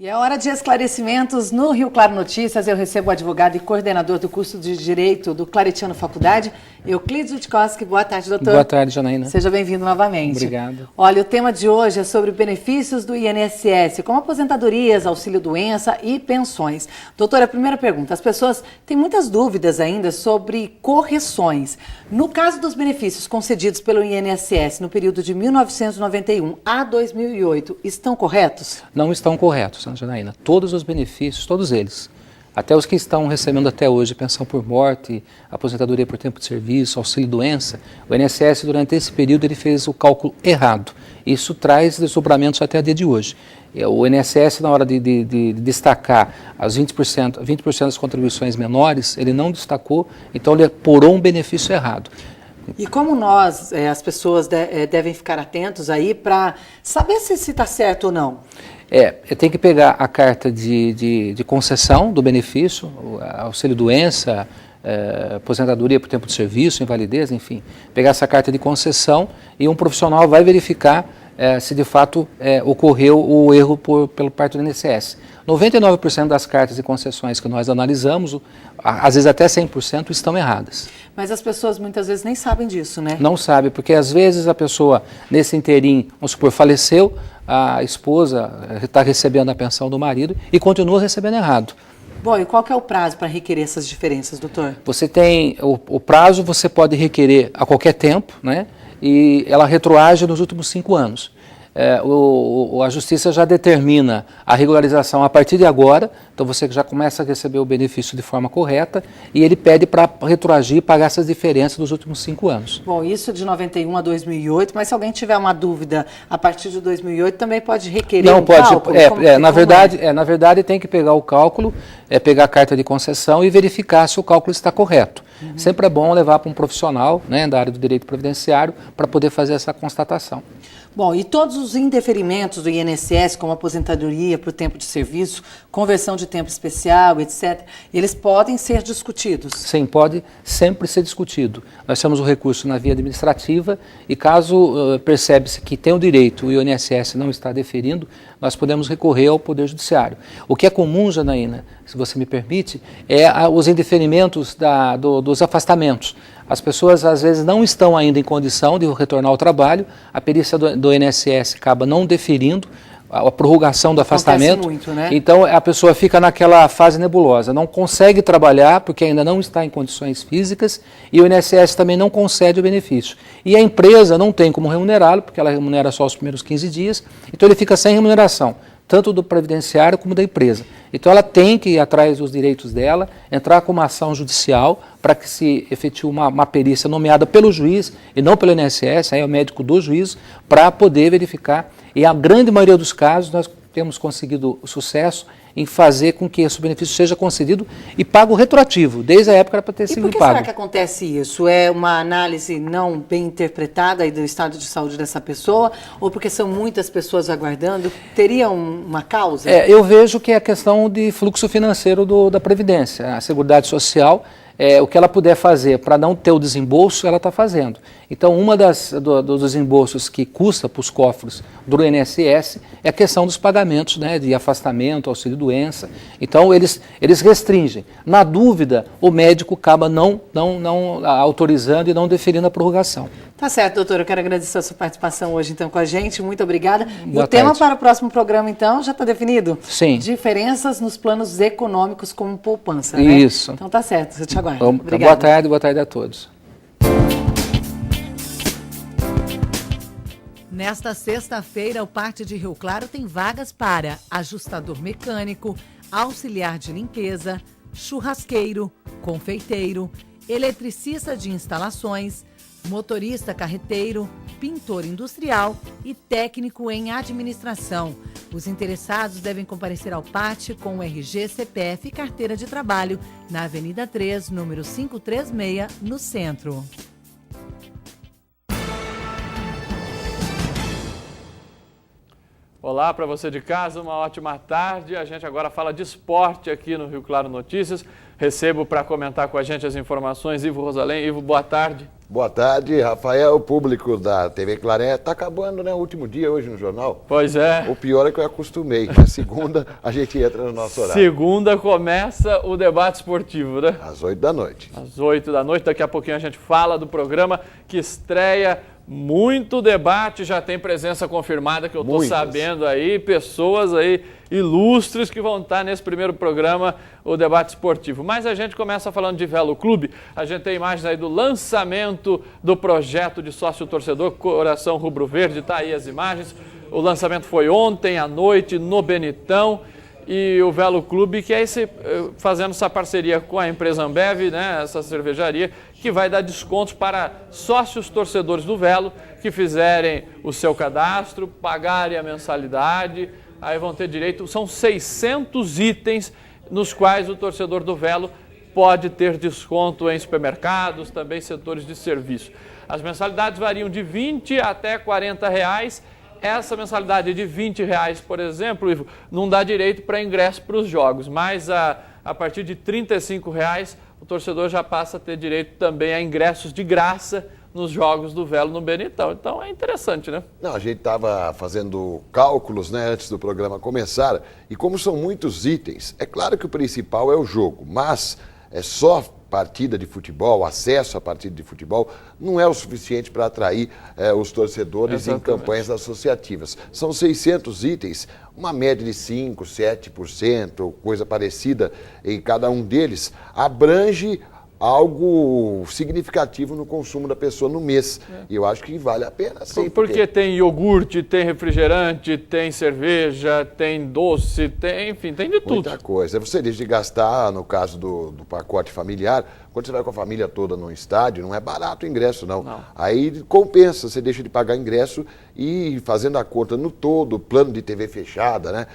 E é hora de esclarecimentos no Rio Claro Notícias. Eu recebo o advogado e coordenador do curso de Direito do Claretiano Faculdade, Euclides Witkowski. Boa tarde, doutor. Boa tarde, Janaína. Seja bem-vindo novamente. Obrigado. Olha, o tema de hoje é sobre benefícios do INSS, como aposentadorias, auxílio-doença e pensões. Doutor, a primeira pergunta. As pessoas têm muitas dúvidas ainda sobre correções. No caso dos benefícios concedidos pelo INSS no período de 1991 a 2008, estão corretos? Não estão corretos, Janaína. Todos os benefícios, todos eles, até os que estão recebendo até hoje pensão por morte, aposentadoria por tempo de serviço, auxílio-doença, o INSS durante esse período ele fez o cálculo errado. Isso traz desdobramentos até o dia de hoje. O INSS, na hora de destacar as 20% das contribuições menores, ele não destacou, então ele apurou um benefício errado. E como nós, as pessoas devem ficar atentos aí para saber se está certo ou não? Tem que pegar a carta de concessão do benefício, auxílio-doença, aposentadoria por tempo de serviço, invalidez, enfim. Pegar essa carta de concessão e um profissional vai verificar se de fato ocorreu o erro pelo parte do INSS. 99% das cartas de concessões que nós analisamos, às vezes até 100%, estão erradas. Mas as pessoas muitas vezes nem sabem disso, né? Não sabe, porque às vezes a pessoa, nesse interim, vamos supor, faleceu, a esposa está recebendo a pensão do marido e continua recebendo errado. Bom, e qual que é o prazo para requerer essas diferenças, doutor? Você tem o prazo, você pode requerer a qualquer tempo, né? E ela retroage nos últimos 5 anos. A Justiça já determina a regularização a partir de agora, então você já começa a receber o benefício de forma correta e ele pede para retroagir e pagar essas diferenças dos últimos 5 anos. Bom, isso de 91 a 2008, mas se alguém tiver uma dúvida a partir de 2008 também pode requerer cálculo? Na verdade tem que pegar o cálculo, pegar a carta de concessão e verificar se o cálculo está correto. Sempre é bom levar para um profissional, né, da área do direito previdenciário para poder fazer essa constatação. Bom, e todos os indeferimentos do INSS, como aposentadoria por tempo de serviço, conversão de tempo especial, etc., eles podem ser discutidos? Sim, pode sempre ser discutido. Nós temos o recurso na via administrativa e caso percebe-se que tem o direito e o INSS não está deferindo, nós podemos recorrer ao Poder Judiciário. O que é comum, Janaína, se você me permite, é os indeferimentos dos afastamentos. As pessoas às vezes não estão ainda em condição de retornar ao trabalho, a perícia do INSS acaba não deferindo a prorrogação do afastamento, muito, né? Então a pessoa fica naquela fase nebulosa, não consegue trabalhar porque ainda não está em condições físicas e o INSS também não concede o benefício. E a empresa não tem como remunerá-lo, porque ela remunera só os primeiros 15 dias, então ele fica sem remuneração, tanto do previdenciário como da empresa. Então ela tem que ir atrás dos direitos dela, entrar com uma ação judicial para que se efetue uma perícia nomeada pelo juiz e não pelo INSS, aí é o médico do juízo, para poder verificar. E a grande maioria dos casos nós temos conseguido sucesso em fazer com que esse benefício seja concedido e pago retroativo, desde a época era para ter sido pago. E por que será que acontece isso? É uma análise não bem interpretada aí do estado de saúde dessa pessoa ou porque são muitas pessoas aguardando? Teria uma causa? Eu vejo que é a questão de fluxo financeiro da Previdência. A Seguridade Social, o que ela puder fazer para não ter o desembolso, ela está fazendo. Então, dos desembolsos que custa para os cofres do INSS é a questão dos pagamentos, né, de afastamento, auxílio-doença. Então, eles restringem. Na dúvida, o médico acaba não autorizando e não deferindo a prorrogação. Tá certo, doutor. Eu quero agradecer a sua participação hoje, então, com a gente. Muito obrigada. Boa o tema tarde. para o próximo programa, então, já está definido? Sim. Diferenças nos planos econômicos como poupança, né? Isso. Então, tá certo. Eu te aguardo. Obrigada. Boa tarde a todos. Nesta sexta-feira, o Parque de Rio Claro tem vagas para ajustador mecânico, auxiliar de limpeza, churrasqueiro, confeiteiro, eletricista de instalações, motorista carreteiro, pintor industrial e técnico em administração. Os interessados devem comparecer ao PAT com o RG, CPF e carteira de trabalho na Avenida 3, número 536, no centro. Olá para você de casa, uma ótima tarde. A gente agora fala de esporte aqui no Rio Claro Notícias. Recebo para comentar com a gente as informações Ivo Rosalém. Ivo, boa tarde. Boa tarde, Rafael, público da TV Claré. Tá acabando, né? O último dia hoje no jornal. Pois é. O pior é que eu acostumei. Na segunda a gente entra no nosso horário. Segunda começa o debate esportivo, né? Às 8 da noite. Às 8 da noite. Daqui a pouquinho a gente fala do programa que estreia. Muito debate, já tem presença confirmada que eu estou sabendo aí, pessoas aí ilustres que vão estar nesse primeiro programa, o debate esportivo. Mas a gente começa falando de Velo Clube, a gente tem imagens aí do lançamento do projeto de sócio-torcedor Coração Rubro Verde, tá aí as imagens. O lançamento foi ontem à noite no Benitão. E o Velo Clube, que é fazendo essa parceria com a empresa Ambev, né, essa cervejaria, que vai dar descontos para sócios torcedores do Velo que fizerem o seu cadastro, pagarem a mensalidade, aí vão ter direito, são 600 itens nos quais o torcedor do Velo pode ter desconto em supermercados, também setores de serviço. As mensalidades variam de R$20 até R$40. Essa mensalidade de R$20, por exemplo, Ivo, não dá direito para ingresso para os jogos, mas a partir de R$35 o torcedor já passa a ter direito também a ingressos de graça nos jogos do Velo no Benitão. Então é interessante, né? Não, a gente estava fazendo cálculos, né, antes do programa começar, e como são muitos itens, é claro que o principal é o jogo, mas é só partida de futebol, acesso à partida de futebol, não é o suficiente para atrair os torcedores em campanhas associativas. São 600 itens, uma média de 5%, 7%, coisa parecida em cada um deles, abrange algo significativo no consumo da pessoa no mês. E eu acho que vale a pena, sim. Porque tem iogurte, tem refrigerante, tem cerveja, tem doce, tem, enfim, tem de tudo. Muita coisa. Você deixa de gastar, no caso do pacote familiar, quando você vai com a família toda num estádio, não é barato o ingresso, não. Aí compensa, você deixa de pagar ingresso e fazendo a conta no todo, plano de TV fechada, né?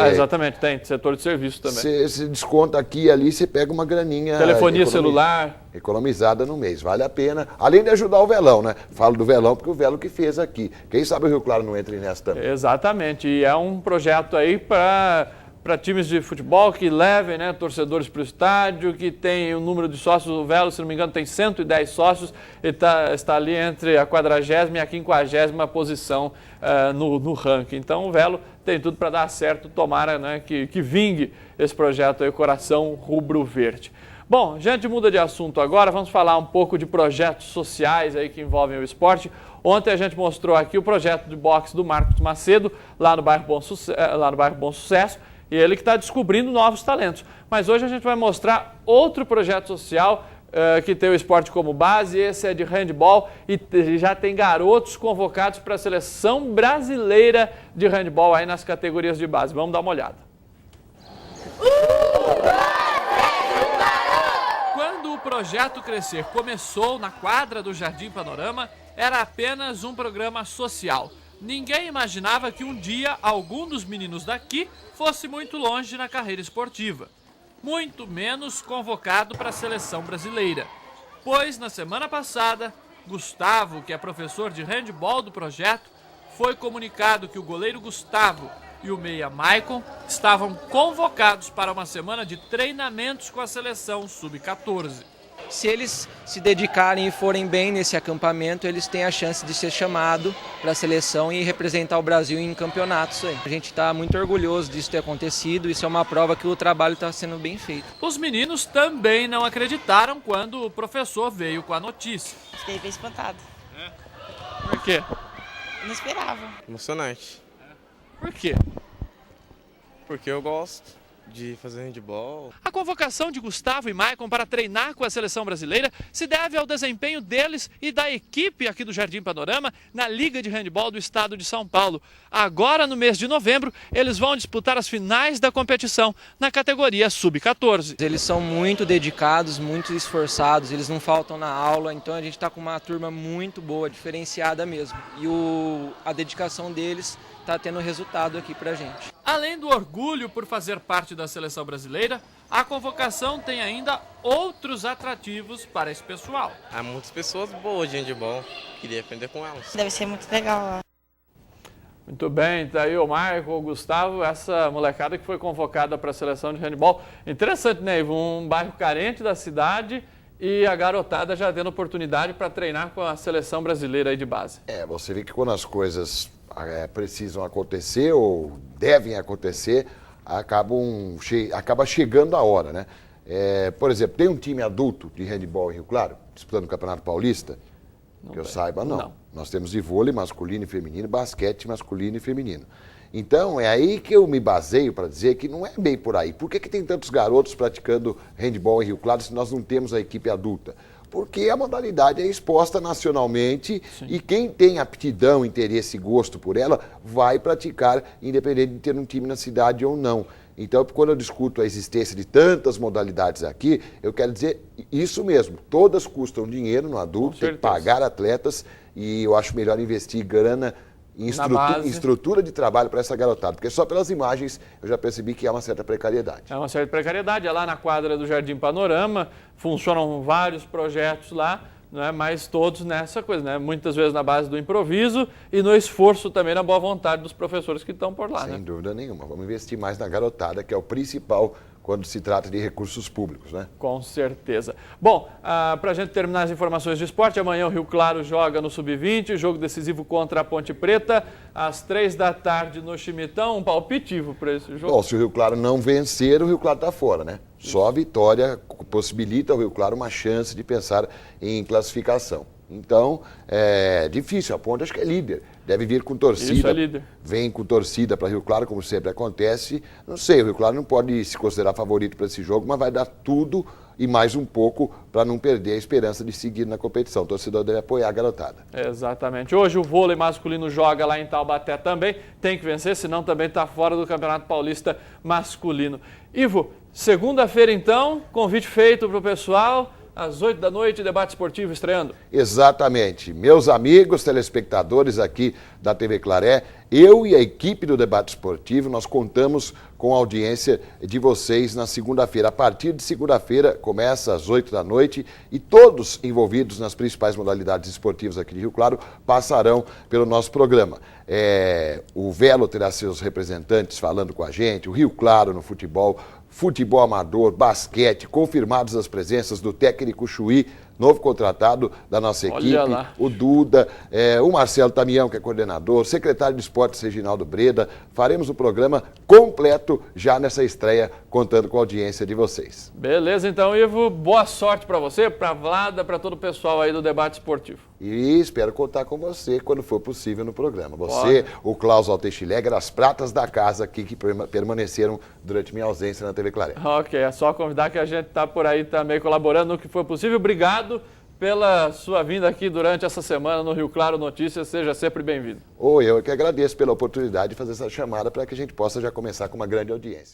Exatamente, tem setor de serviço também. Você desconta aqui e ali, você pega uma graninha. Telefonia celular. Economizada no mês, vale a pena. Além de ajudar o Velão, né? Falo do Velão porque o Velo que fez aqui. Quem sabe o Rio Claro não entra nessa também. Exatamente, e é um projeto aí para times de futebol que levem, né, torcedores para o estádio, que tem o número de sócios. O Velo, se não me engano, tem 110 sócios e está ali entre a 40ª e a 50ª posição no ranking. Então o Velo tem tudo para dar certo, tomara, né, que vingue esse projeto aí, Coração Rubro Verde. Bom, a gente muda de assunto agora, vamos falar um pouco de projetos sociais aí que envolvem o esporte. Ontem a gente mostrou aqui o projeto de boxe do Marcos Macedo, lá no bairro Bom Sucesso, e ele que está descobrindo novos talentos. Mas hoje a gente vai mostrar outro projeto social que tem o esporte como base, esse é de handebol e já tem garotos convocados para a seleção brasileira de handebol aí nas categorias de base. Vamos dar uma olhada. Quando o projeto Crescer começou na quadra do Jardim Panorama, era apenas um programa social. Ninguém imaginava que um dia algum dos meninos daqui fosse muito longe na carreira esportiva. Muito menos convocado para a seleção brasileira. Pois na semana passada, Gustavo, que é professor de handebol do projeto, foi comunicado que o goleiro Gustavo e o meia Maicon estavam convocados para uma semana de treinamentos com a seleção sub-14. Se eles se dedicarem e forem bem nesse acampamento, eles têm a chance de ser chamado para a seleção e representar o Brasil em campeonatos. A gente está muito orgulhoso disso ter acontecido, isso é uma prova que o trabalho está sendo bem feito. Os meninos também não acreditaram quando o professor veio com a notícia. Fiquei bem espantado. Por quê? Não esperava. Emocionante. Por quê? Porque eu gosto de fazer handebol. A convocação de Gustavo e Maicon para treinar com a seleção brasileira se deve ao desempenho deles e da equipe aqui do Jardim Panorama na Liga de Handebol do Estado de São Paulo. Agora, no mês de novembro, eles vão disputar as finais da competição na categoria sub-14. Eles são muito dedicados, muito esforçados, eles não faltam na aula, então a gente está com uma turma muito boa, diferenciada mesmo. E a dedicação deles está tendo resultado aqui pra gente. Além do orgulho por fazer parte da seleção brasileira, a convocação tem ainda outros atrativos para esse pessoal. Há muitas pessoas boas de handebol, queria aprender com elas. Deve ser muito legal lá. Muito bem, tá aí o Marco, o Gustavo, essa molecada que foi convocada para a seleção de handebol. Interessante, né, Ivo? Um bairro carente da cidade e a garotada já tendo oportunidade para treinar com a seleção brasileira aí de base. Você vê que quando as coisas precisam acontecer ou devem acontecer, acaba chegando a hora, né? Por exemplo, tem um time adulto de handebol em Rio Claro, disputando o Campeonato Paulista? Que eu saiba, não. Nós temos de vôlei masculino e feminino, basquete masculino e feminino. Então, é aí que eu me baseio para dizer que não é bem por aí. Por que tem tantos garotos praticando handebol em Rio Claro se nós não temos a equipe adulta? Porque a modalidade é exposta nacionalmente. Sim. E quem tem aptidão, interesse e gosto por ela vai praticar, independente de ter um time na cidade ou não. Então, quando eu discuto a existência de tantas modalidades aqui, eu quero dizer isso mesmo. Todas custam dinheiro no adulto, tem que pagar atletas e eu acho melhor investir grana em estrutura de trabalho para essa garotada. Porque só pelas imagens eu já percebi que há uma certa precariedade. É uma certa precariedade. É lá na quadra do Jardim Panorama, funcionam vários projetos lá, né, mas todos nessa coisa, né? Muitas vezes na base do improviso e no esforço também, na boa vontade dos professores que estão por lá. Sem dúvida nenhuma. Vamos investir mais na garotada, que é o principal quando se trata de recursos públicos, né? Com certeza. Bom, para a gente terminar as informações de esporte, amanhã o Rio Claro joga no Sub-20, jogo decisivo contra a Ponte Preta, às 3h no Chimitão. Um palpitivo para esse jogo? Bom, se o Rio Claro não vencer, o Rio Claro está fora, né? Só a vitória possibilita ao Rio Claro uma chance de pensar em classificação. Então, é difícil. A Ponte acho que é líder. Deve vir com torcida. Isso, é líder. Vem com torcida para Rio Claro, como sempre acontece. Não sei, o Rio Claro não pode se considerar favorito para esse jogo, mas vai dar tudo e mais um pouco para não perder a esperança de seguir na competição. O torcedor deve apoiar a garotada. Exatamente. Hoje o vôlei masculino joga lá em Taubaté também. Tem que vencer, senão também está fora do Campeonato Paulista masculino. Ivo, segunda-feira então, convite feito para o pessoal. Às 8h, debate esportivo estreando. Exatamente. Meus amigos telespectadores aqui da TV Claré, eu e a equipe do debate esportivo, nós contamos com a audiência de vocês na segunda-feira. A partir de segunda-feira, começa às 8h e todos envolvidos nas principais modalidades esportivas aqui de Rio Claro passarão pelo nosso programa. O Velo terá seus representantes falando com a gente, o Rio Claro no futebol amador, basquete, confirmadas as presenças do técnico Chuí, novo contratado da nossa equipe, o Duda, o Marcelo Tamião, que é coordenador, o secretário de Esportes, Reginaldo Breda. Faremos o programa completo já nessa estreia, contando com a audiência de vocês. Beleza, então, Ivo, boa sorte para você, para a Vlada, para todo o pessoal aí do debate esportivo. E espero contar com você quando for possível no programa. Você, o Klaus Alteixilegger, as pratas da casa aqui que permaneceram durante minha ausência na TV Claré. Ok, é só convidar que a gente está por aí também colaborando no que for possível. Obrigado pela sua vinda aqui durante essa semana no Rio Claro Notícias. Seja sempre bem-vindo. Eu que agradeço pela oportunidade de fazer essa chamada para que a gente possa já começar com uma grande audiência.